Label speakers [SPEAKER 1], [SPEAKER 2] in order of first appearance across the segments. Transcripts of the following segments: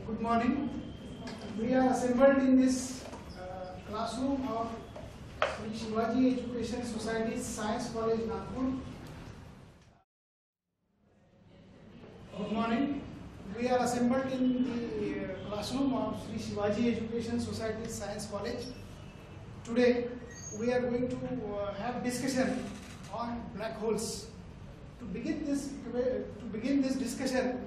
[SPEAKER 1] Good morning. We are assembled in this classroom of Shivaji Education Society's Science College, Nagpur. Good morning. We are assembled in the classroom of Shivaji Education Society's Science College. Today we are going to have discussion on black holes. To begin this discussion,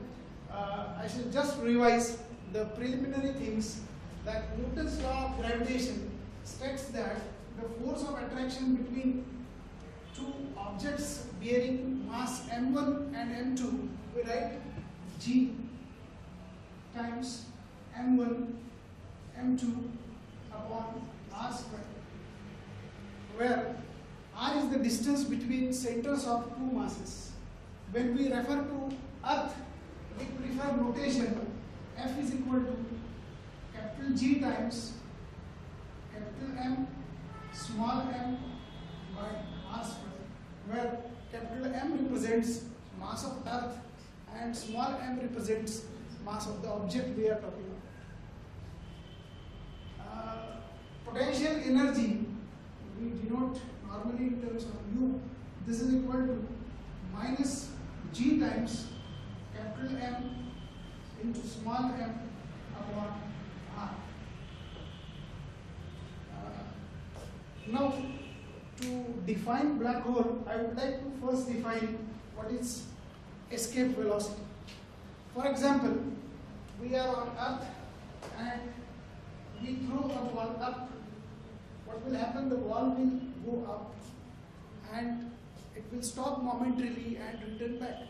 [SPEAKER 1] I shall just revise the preliminary things that Newton's law of gravitation states that the force of attraction between two objects bearing mass m1 and m2, we write G times m1 m2 upon r square, where r is the distance between centers of two masses. When we refer to Earth, we prefer notation F is equal to capital G times capital M small m by r square, where capital M represents mass of Earth and small m represents mass of the object we are talking about. Potential energy we denote normally in terms of U. This is equal to minus G times capital M into small m upon r. Now, to define black hole, I would like to first define what is escape velocity. For example, we are on Earth and we throw a ball up. What will happen? The ball will go up and it will stop momentarily and return back.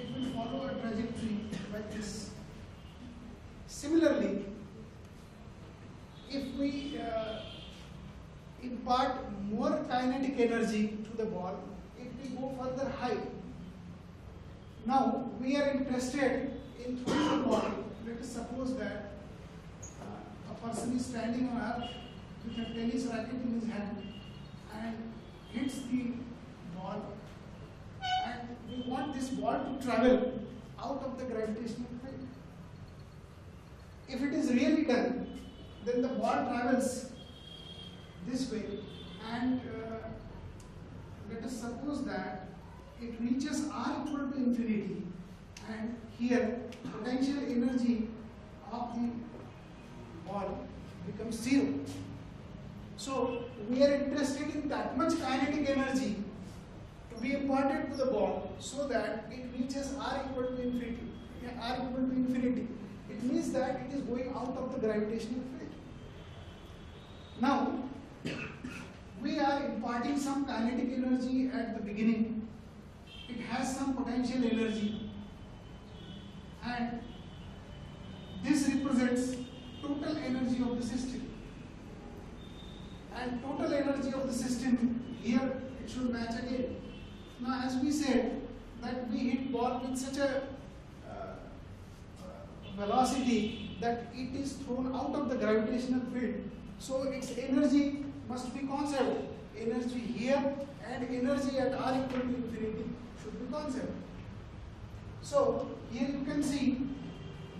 [SPEAKER 1] It will follow a trajectory like this. Similarly, if we impart more kinetic energy to the ball, it will go further high. Now we are interested in throwing the ball. Let us suppose that a person is standing on Earth with a tennis racket in his hand and hits the ball, and we want this ball to travel out of the gravitational field. If it is really done, then the ball travels this way, and let us suppose that it reaches r equal to infinity, and here potential energy of the ball becomes 0. So we are interested in that much kinetic energy to be imparted to the ball so that it reaches r equal to infinity. It means that it is going out of the gravitational field. Now we are imparting some kinetic energy at the beginning. It has some potential energy, and this represents total energy of the system. And total energy of the system, here it should match again. Now, as we said that we hit ball with such a velocity that it is thrown out of the gravitational field, so its energy must be conserved. Energy here and energy at r equal to infinity should be conserved. So here you can see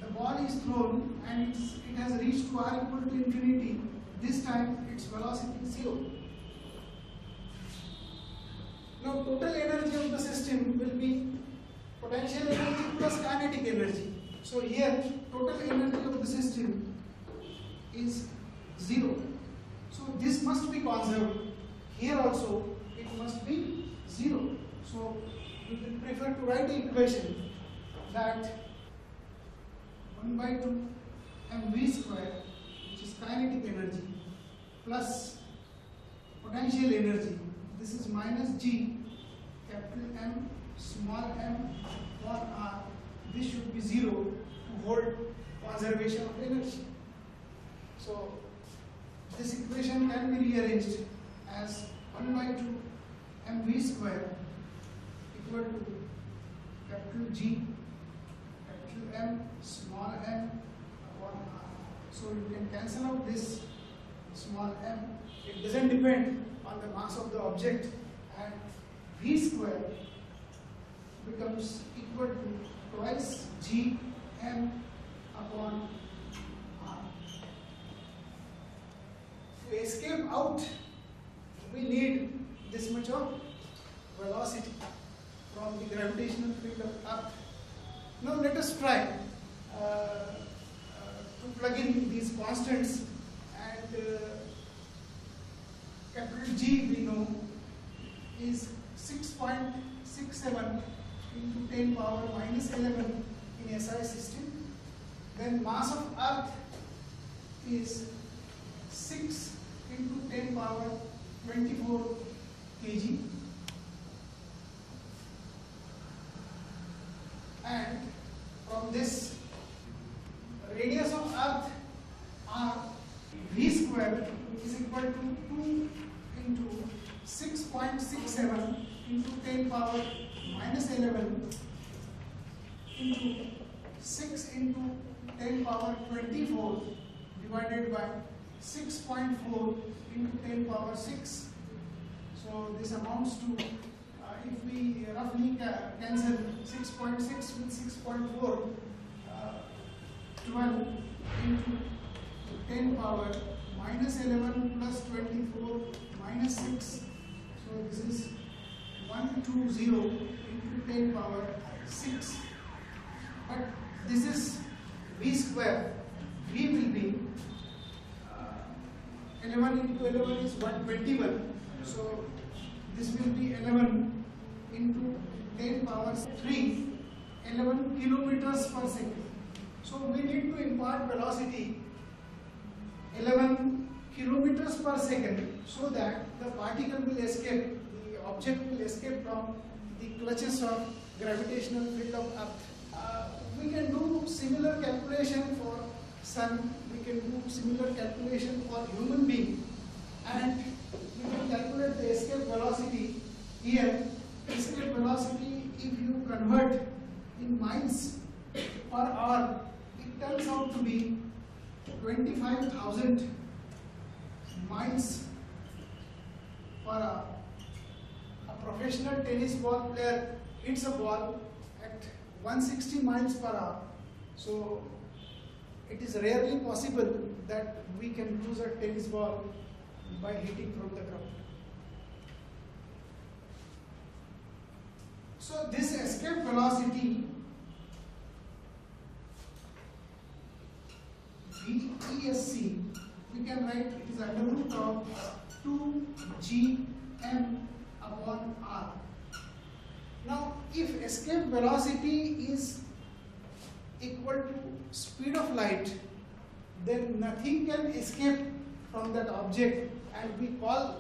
[SPEAKER 1] the ball is thrown and it has reached to r equal to infinity. This time its velocity is 0. Now total energy of the system will be potential energy plus kinetic energy. So here total energy of the system is 0. So this must be conserved. Here also it must be 0. So we will prefer to write the equation that 1 by 2 mv square, which is kinetic energy, plus potential energy. This is minus G capital M small m upon r. This should be 0 to hold conservation of energy. So this equation can be rearranged as 1 by 2 mv square equal to capital G capital M small m upon r. So you can cancel out this small m. It doesn't depend on the mass of the object, and v square becomes equal to twice g m upon r. To escape out, we need this much of velocity from the gravitational field of Earth. Now let us try to plug in these constants, and capital G we know is 6.67 into 10 power minus 11 in SI system. Then mass of Earth is 6 into 10 power 24 kg. And from this, radius of Earth r v square is equal to 2 into 6.67 into 10 power minus 11 into 6 into 10 power 24 divided by 6.4 into 10 power 6. So this amounts to, if we roughly cancel 6.6 with 6.4, 12 into 10 power minus 11 plus 24 minus 6. So this is 120 into 10 power 6. But this is v square. V will be 11 into 11 is 121. So this will be 11 into 10 power 3, 11 kilometers per second. So we need to impart velocity 11 kilometers per second so that the particle will escape, the object will escape from the clutches of gravitational field of Earth. We can do similar calculation for Sun, we can do similar calculation for human being, and we can calculate the escape velocity here. Escape velocity, if you convert in miles per hour, it turns out to be 25,000 miles per hour. A professional tennis ball player hits a ball at 160 miles per hour. So it is rarely possible that we can lose a tennis ball by hitting from the ground. So this escape velocity VESC, we can write it is under root of 2gm upon r. Now if escape velocity is equal to speed of light, then nothing can escape from that object, and we call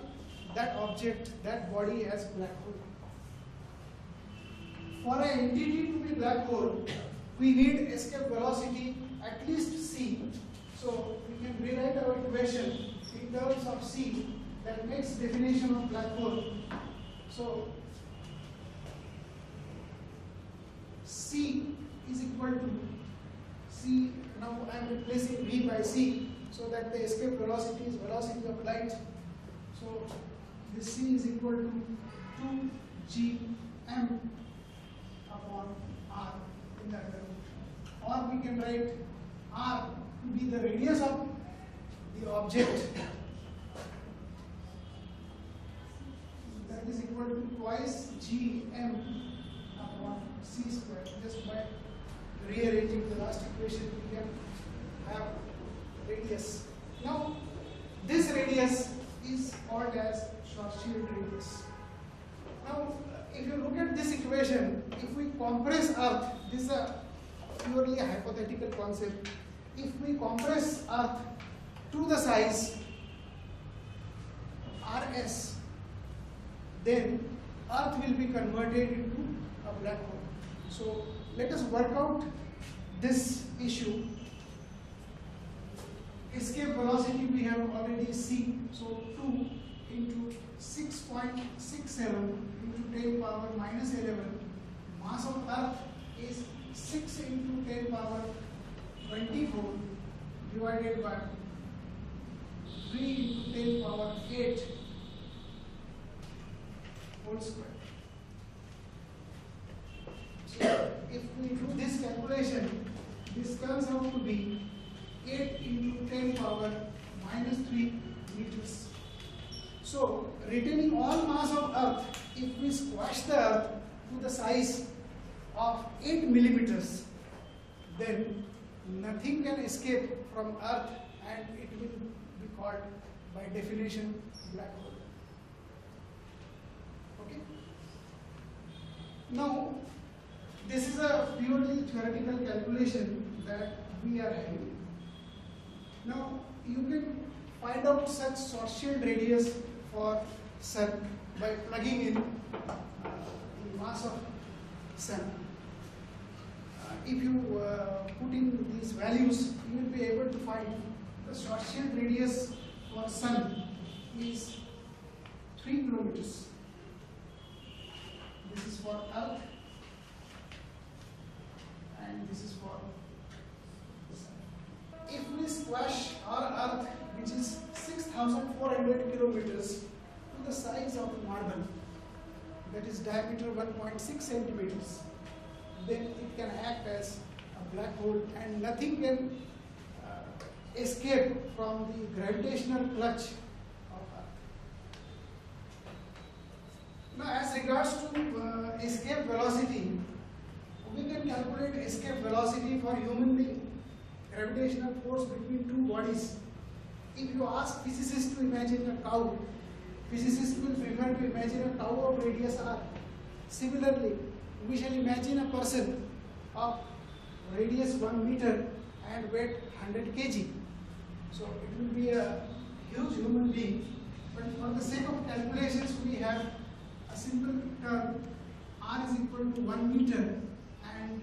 [SPEAKER 1] that object, that body, as black hole. For an entity to be black hole, we need escape velocity at least c. So we can rewrite our equation in terms of c, that makes definition of black hole. So c is equal to c. Now I am replacing v by c, so that the escape velocity is velocity of light. So this c is equal to 2gm upon r in that direction. Or we can write r to be the radius of the object, that is equal to twice gm upon c square. Just by rearranging the last equation, we can have radius. Now this radius is called as Schwarzschild radius. Now if you look at this equation, if we compress Earth, this is a purely hypothetical concept. If we compress Earth to the size Rs, then Earth will be converted into a black hole. So let us work out this issue. Escape velocity we have already seen. So 2 into 6.67 into 10 power minus 11. Mass of Earth is 6 into 10 power 24 divided by 3 into 10 power 8 whole square. calculation, this turns out to be 8 into 10 power minus 3 meters. So, retaining all mass of Earth, if we squash the Earth to the size of 8 millimeters, then nothing can escape from Earth and it will be called by definition black hole. Okay? Now, this is a purely theoretical calculation that we are having. Now, you can find out such Schwarzschild radius for Sun by plugging in the mass of Sun. If you put in these values, you will be able to find the Schwarzschild radius for Sun is 3 kilometers. This is for Earth and this is for the Sun. If we squash our Earth, which is 6,400 kilometers, to the size of marble, that is diameter 1.6 centimeters, then it can act as a black hole and nothing can escape from the gravitational clutch of Earth. Now, as regards to escape velocity, we can calculate escape velocity for human being, gravitational force between two bodies. If you ask physicists to imagine a cow, physicists will prefer to imagine a cow of radius r. Similarly, we shall imagine a person of radius 1 meter and weight 100 kg. So it will be a huge human being. But for the sake of calculations, we have a simple term, r is equal to 1 meter and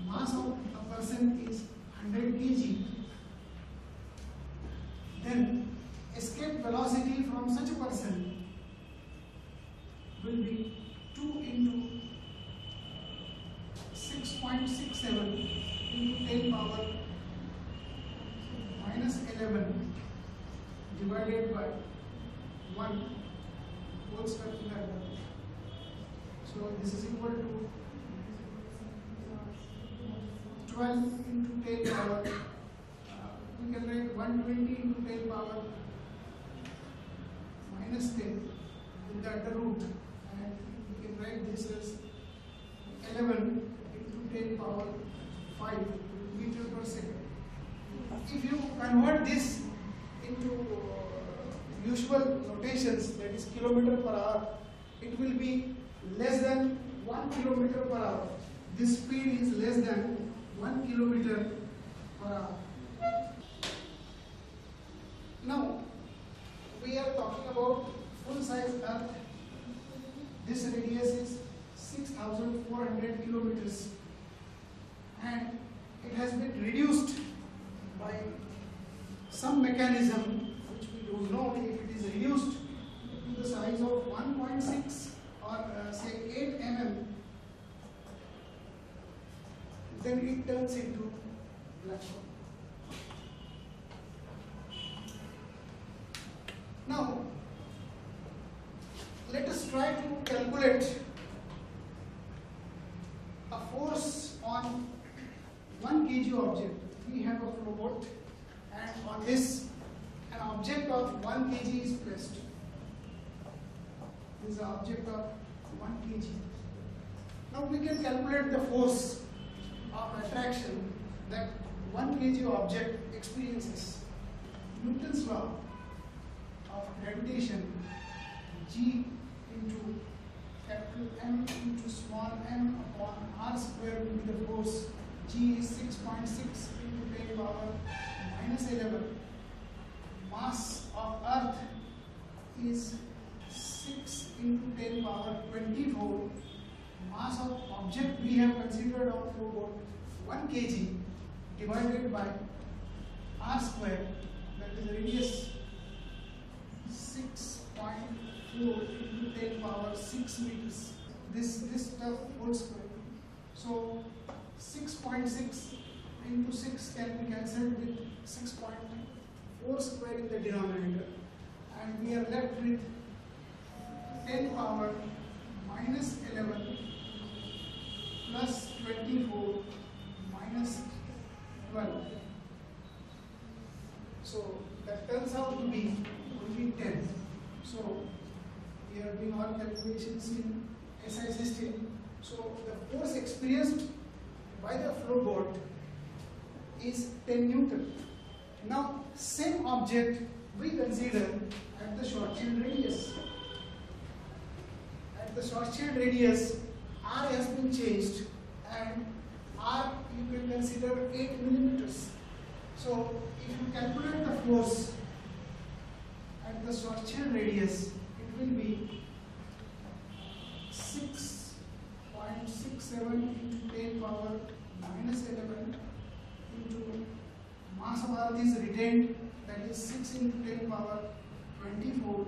[SPEAKER 1] mass of a person is 100 kg. Then escape velocity from such a person will be 2 into 6.67 into 10 power minus 11 divided by 1 whole square to that 1. So this is equal to 12 into 10 power. We can write 120 into 10 power minus 10 in the under root, and we can write this as 11 into 10 power 5 meter per second. If you convert this into usual notations, that is kilometer per hour, it will be less than 1 kilometer per hour. This speed is less than 1 kilometer per hour. Now, we are talking about full-size Earth. This radius is 6,400 kilometers and it has been reduced by some mechanism which we don't know. If it is reduced to the size of 1.6 or say 8 mm, then it turns into black hole. Now, let us try to calculate a force on 1 kg object. We have a float and on this an object of 1 kg is placed. This is an object of 1 kg. Now we can calculate the force of attraction that 1 kg object experiences. Newton's law of gravitation, G into capital M into small m upon r square will be the force. G is 6.6 into 10 power minus 11. Mass of Earth is 6 into 10 power 24. Mass of object we have considered of robot 1 kg divided by r square, that is radius 6.4 into 10 power 6 meters. This term whole square. So 6.6 into 6 can be cancelled with 6.4 square in the denominator, and we are left with 10 power minus 11 plus 24 minus 12. So that turns out to be only 10. So we are doing all calculations in SI system. So the force experienced by the flow board is 10 Newton. Now same object we consider at the Schwarzschild radius. At the Schwarzschild radius, R has been changed and R you can consider 8 millimeters. So if you calculate the force at the Schwarzschild radius, it will be 6.67 into 10 power minus 11 into mass of Earth is retained, that is 6 into 10 power 24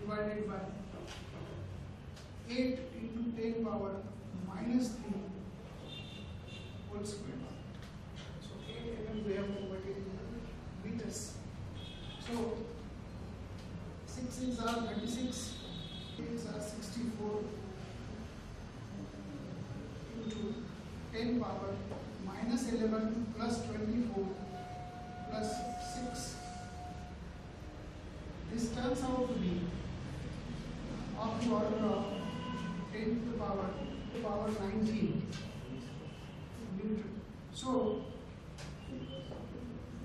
[SPEAKER 1] divided by 8 into 10 power minus 3 whole square. So 8 mm we have converted into meters. So 6 is are 36, 8 is are 64 into 10 power minus 11 plus 24 plus 6. This turns out to be of the order of 10 to the power 19 Newton. So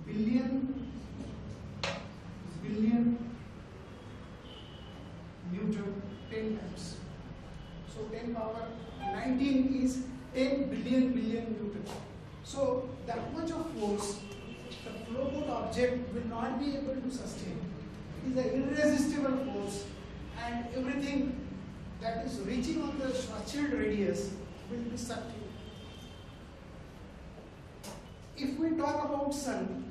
[SPEAKER 1] billion Newton 10 times. So 10 power 19 is 10 billion Newton. So that much of force the flow board object will not be able to sustain. It is an irresistible force, and everything that is reaching on the Schwarzschild radius will be sucked in. If we talk about Sun,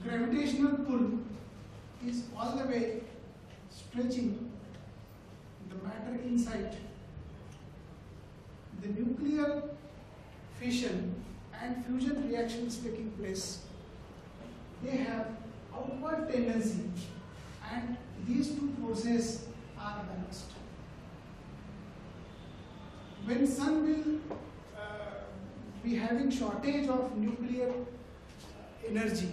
[SPEAKER 1] gravitational pull is all the way stretching the matter inside. The nuclear fission and fusion reactions taking place, they have outward tendency, and these two forces are balanced. When Sun will be having shortage of nuclear energy,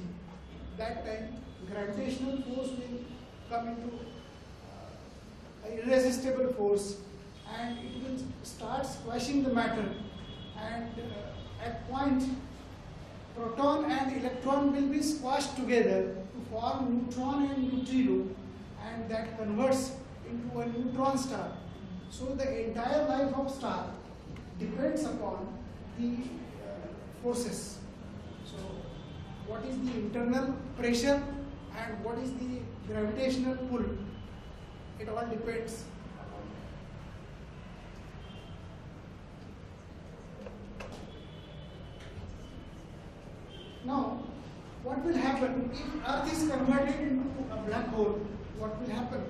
[SPEAKER 1] that time gravitational force will come into irresistible force, and it will start squashing the matter, and at point proton and electron will be squashed together to form neutron and neutrino, and that converts into a neutron star. So the entire life of star depends upon the forces. So what is the internal pressure and what is the gravitational pull? It all depends. Now, what will happen if Earth is converted into a black hole? What will happen?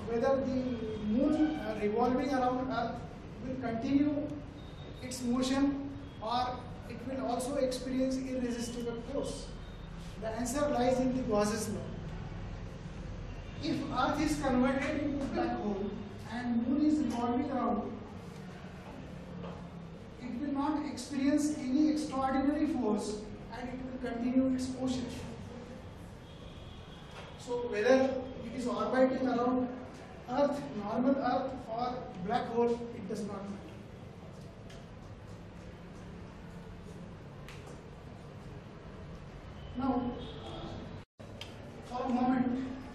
[SPEAKER 1] Whether the moon revolving around Earth will continue its motion, or it will also experience irresistible force? The answer lies in the Gauss's law. If Earth is converted into black hole and moon is revolving around, it will not experience any extraordinary force, and it will continue its motion. So whether it is orbiting around Earth, normal Earth, or black hole, it does not matter. Now, for a moment,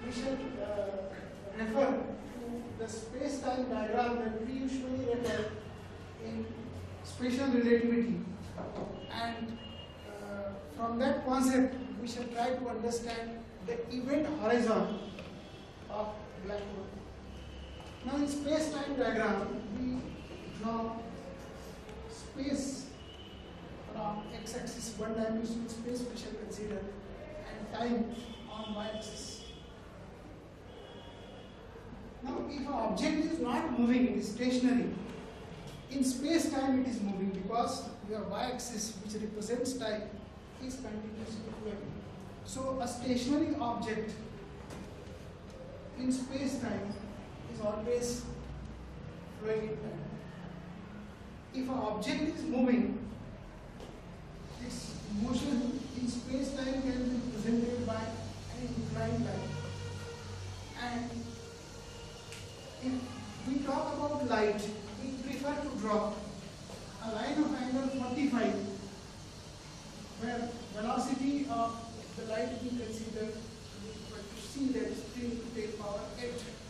[SPEAKER 1] we should refer to the space-time diagram that we usually refer in special relativity, and from that concept, we shall try to understand the event horizon of black hole. Now, in space-time diagram, we draw space along x-axis, one-dimensional space we shall consider, and time on y-axis. Now, if an object is not moving, it is stationary. In space-time, it is moving because your y-axis, which represents time, is continuously flowing. So, a stationary object in space-time is always flowing in time. if an object is moving, its motion in space-time can be represented by an inclined line. And if we talk about light, we prefer to draw a line of angle 45, where velocity of the light we consider is equal to c, that is 3 × 10⁸.